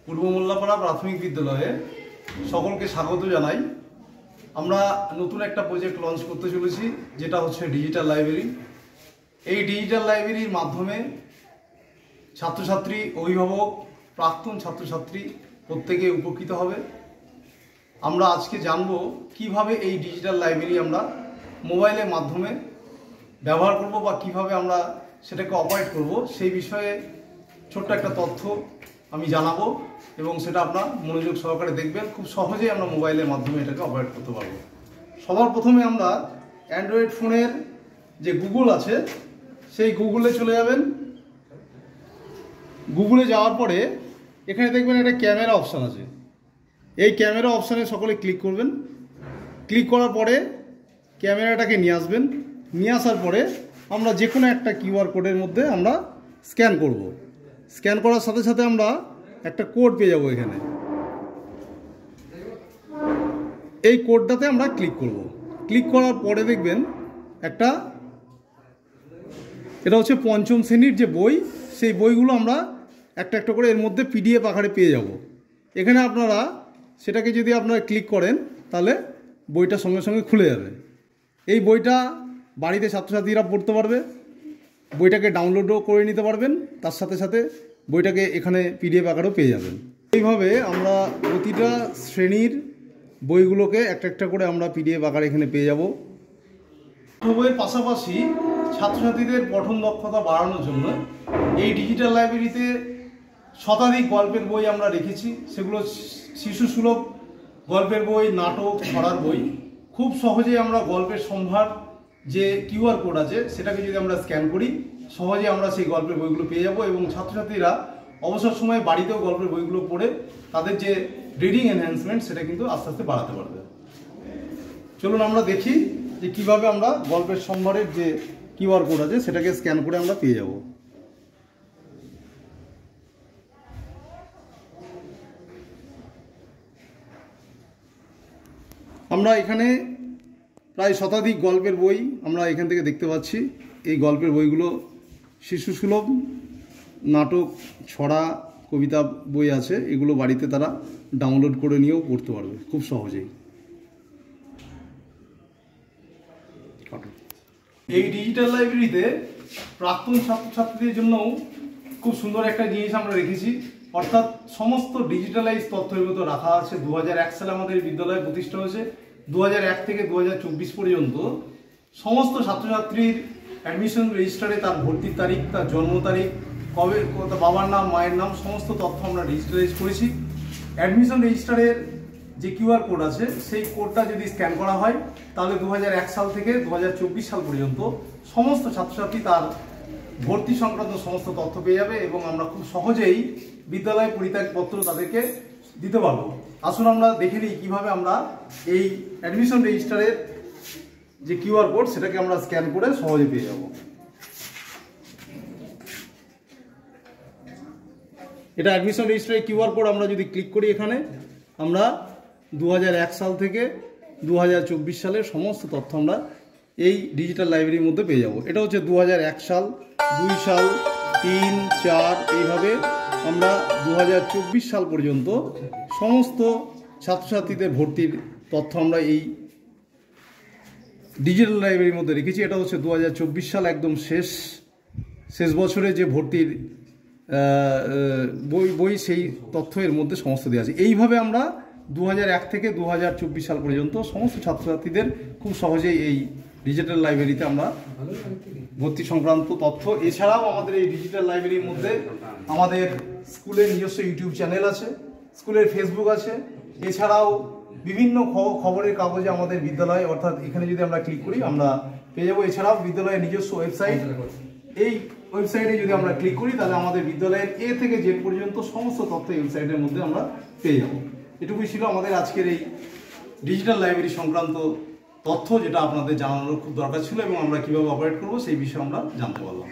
পূর্ব মোল্লাপাড়া প্রাথমিক বিদ্যালয়ে সকলকে স্বাগত জানাই। আমরা নতুন একটা প্রজেক্ট লঞ্চ করতে চলেছি, যেটা হচ্ছে ডিজিটাল লাইব্রেরি। এই ডিজিটাল লাইব্রেরির মাধ্যমে ছাত্রছাত্রী, অভিভাবক, প্রাক্তন ছাত্রছাত্রী প্রত্যেকে উপকৃত হবে। আমরা আজকে জানব কিভাবে এই ডিজিটাল লাইব্রেরি আমরা মোবাইলের মাধ্যমে ব্যবহার করব বা কিভাবে আমরা সেটাকে অপারেট করব, সেই বিষয়ে ছোট্ট একটা তথ্য আমি জানাবো এবং সেটা আপনার মনোযোগ সহকারে দেখবেন। খুব সহজেই আমরা মোবাইলের মাধ্যমে এটাকে অপারেট করতে পারবো। সবার প্রথমে আমরা অ্যান্ড্রয়েড ফোনের যে গুগল আছে সেই গুগলে চলে যাবেন। গুগলে যাওয়ার পরে এখানে দেখবেন একটা ক্যামেরা অপশান আছে। এই ক্যামেরা অপশানে সকলে ক্লিক করবেন। ক্লিক করার পরে ক্যামেরাটাকে নিয়ে আসবেন। নিয়ে আসার পরে আমরা যে কোনো একটা কিউআর কোডের মধ্যে আমরা স্ক্যান করব। স্ক্যান করার সাথে সাথে আমরা একটা কোড পেয়ে যাব। এখানে এই কোডটাতে আমরা ক্লিক করব। ক্লিক করার পরে দেখবেন এটা হচ্ছে পঞ্চম শ্রেণীর যে বই, সেই বইগুলো আমরা একটা একটা করে এর মধ্যে পিডিএফ আকারে পেয়ে যাব। এখানে আপনারা সেটাকে যদি আপনারা ক্লিক করেন তাহলে বইটা সঙ্গে সঙ্গে খুলে যাবে। এই বইটা বাড়িতে ছাত্রছাত্রীরা পড়তে পারবে, বইটাকে ডাউনলোডও করে নিতে পারবেন, তার সাথে সাথে বইটাকে এখানে পিডিএফ আকারেও পেয়ে যাবেন। এইভাবে আমরা প্রতিটা শ্রেণীর বইগুলোকে একটা একটা করে আমরা পিডিএফ আকারে এখানে পেয়ে যাব। বইয়ের পাশাপাশি ছাত্রছাত্রীদের পঠন দক্ষতা বাড়ানোর জন্য এই ডিজিটাল লাইব্রেরিতে শতাধিক গল্পের বই আমরা রেখেছি। সেগুলো শিশু সুলভ গল্পের বই, নাটক, ছড়ার বই। খুব সহজেই আমরা গল্পের সম্ভার যে কিউআর কোড আছে সেটাকে যদি আমরা স্ক্যান করি, সহজে আমরা সেই গল্পের বইগুলো পেয়ে যাব এবং ছাত্রছাত্রীরা অবসর সময়ে বাড়িতেও গল্পের বইগুলো পড়ে তাদের যে রিডিং এনহ্যান্সমেন্ট সেটা কিন্তু আস্তে আস্তে বাড়াতে পারবে। চলুন আমরা দেখি যে কিভাবে আমরা গল্পের সম্ভারের যে কিউআর কোড আছে সেটাকে স্ক্যান করে আমরা পেয়ে যাব। আমরা এখানে প্রায় শতাধিক গল্পের বই আমরা এখান থেকে দেখতে পাচ্ছি। এই গল্পের বইগুলো শিশু সুলভ, নাটক, ছড়া, কবিতা বই আছে। এগুলো বাড়িতে তারা ডাউনলোড করে নিয়েও পড়তে পারবে খুব সহজেই। এই ডিজিটাল লাইব্রেরিতে প্রাক্তন ছাত্রছাত্রীদের জন্যও খুব সুন্দর একটা জিনিস আমরা রেখেছি, অর্থাৎ সমস্ত ডিজিটালাইজ তথ্যের মতো রাখা আছে। 2001 সালে আমাদের বিদ্যালয় প্রতিষ্ঠা হয়েছে। 2001 থেকে 2024 পর্যন্ত সমস্ত ছাত্রছাত্রীর অ্যাডমিশন রেজিস্টারে তার ভর্তির তারিখ, তার জন্ম তারিখ, কবে, বাবার নাম, মায়ের নাম, সমস্ত তথ্য আমরা ডিজিটালাইজ করেছি। অ্যাডমিশন রেজিস্টারের যে কিউআর কোড আছে সেই কোডটা যদি স্ক্যান করা হয় তাহলে 2001 সাল থেকে 2024 সাল পর্যন্ত সমস্ত ছাত্রছাত্রী তার ভর্তি সংক্রান্ত সমস্ত তথ্য পেয়ে যাবে এবং আমরা খুব সহজেই বিদ্যালয় পরিত্যাগপত্র তাদেরকে দিতে পারবো। আসুন আমরা দেখে নিই কীভাবে আমরা এই অ্যাডমিশন রেজিস্টারের যে কিউআর কোড সেটাকে আমরা স্ক্যান করে সহজে পেয়ে যাব। এটা অ্যাডমিশন রেজিস্টারের কিউআর কোড। আমরা যদি ক্লিক করি এখানে আমরা 2001 সাল থেকে 2024 সালের সমস্ত তথ্য আমরা এই ডিজিটাল লাইব্রেরির মধ্যে পেয়ে যাব। এটা হচ্ছে 2001 সাল, 2 সাল, 3, 4, এইভাবে আমরা 2024 সাল পর্যন্ত সমস্ত ছাত্রছাত্রীদের ভর্তির তথ্য আমরা এই ডিজিটাল লাইব্রেরির মধ্যে রেখেছি। এটা হচ্ছে 2024 সাল, একদম শেষ বছরে যে ভর্তির বই সেই তথ্য এর মধ্যে সমস্ত দেওয়া আছে। এইভাবে আমরা 2001 থেকে 2024 সাল পর্যন্ত সমস্ত ছাত্রছাত্রীদের খুব সহজেই এই ডিজিটাল লাইব্রেরিতে আমরা ভর্তি সংক্রান্ত তথ্য। এছাড়াও আমাদের এই ডিজিটাল লাইব্রেরির মধ্যে আমাদের স্কুলের নিজস্ব ইউটিউব চ্যানেল আছে, স্কুলের ফেসবুক আছে। এছাড়াও বিভিন্ন খবরের কাগজে আমাদের বিদ্যালয়, অর্থাৎ এখানে যদি আমরা ক্লিক করি আমরা পেয়ে যাবো। এছাড়াও বিদ্যালয়ের নিজস্ব ওয়েবসাইট, এই ওয়েবসাইটে যদি আমরা ক্লিক করি তাহলে আমাদের বিদ্যালয়ের এ থেকে জেড পর্যন্ত সমস্ত তথ্য এই ওয়েবসাইটের মধ্যে আমরা পেয়ে যাব। এটুকুই ছিল আমাদের আজকের এই ডিজিটাল লাইব্রেরি সংক্রান্ত তথ্য, যেটা আপনাদের জানানোর খুব দরকার ছিল এবং আমরা কীভাবে অপারেট করবো সেই বিষয়ে আমরা জানতে পারলাম।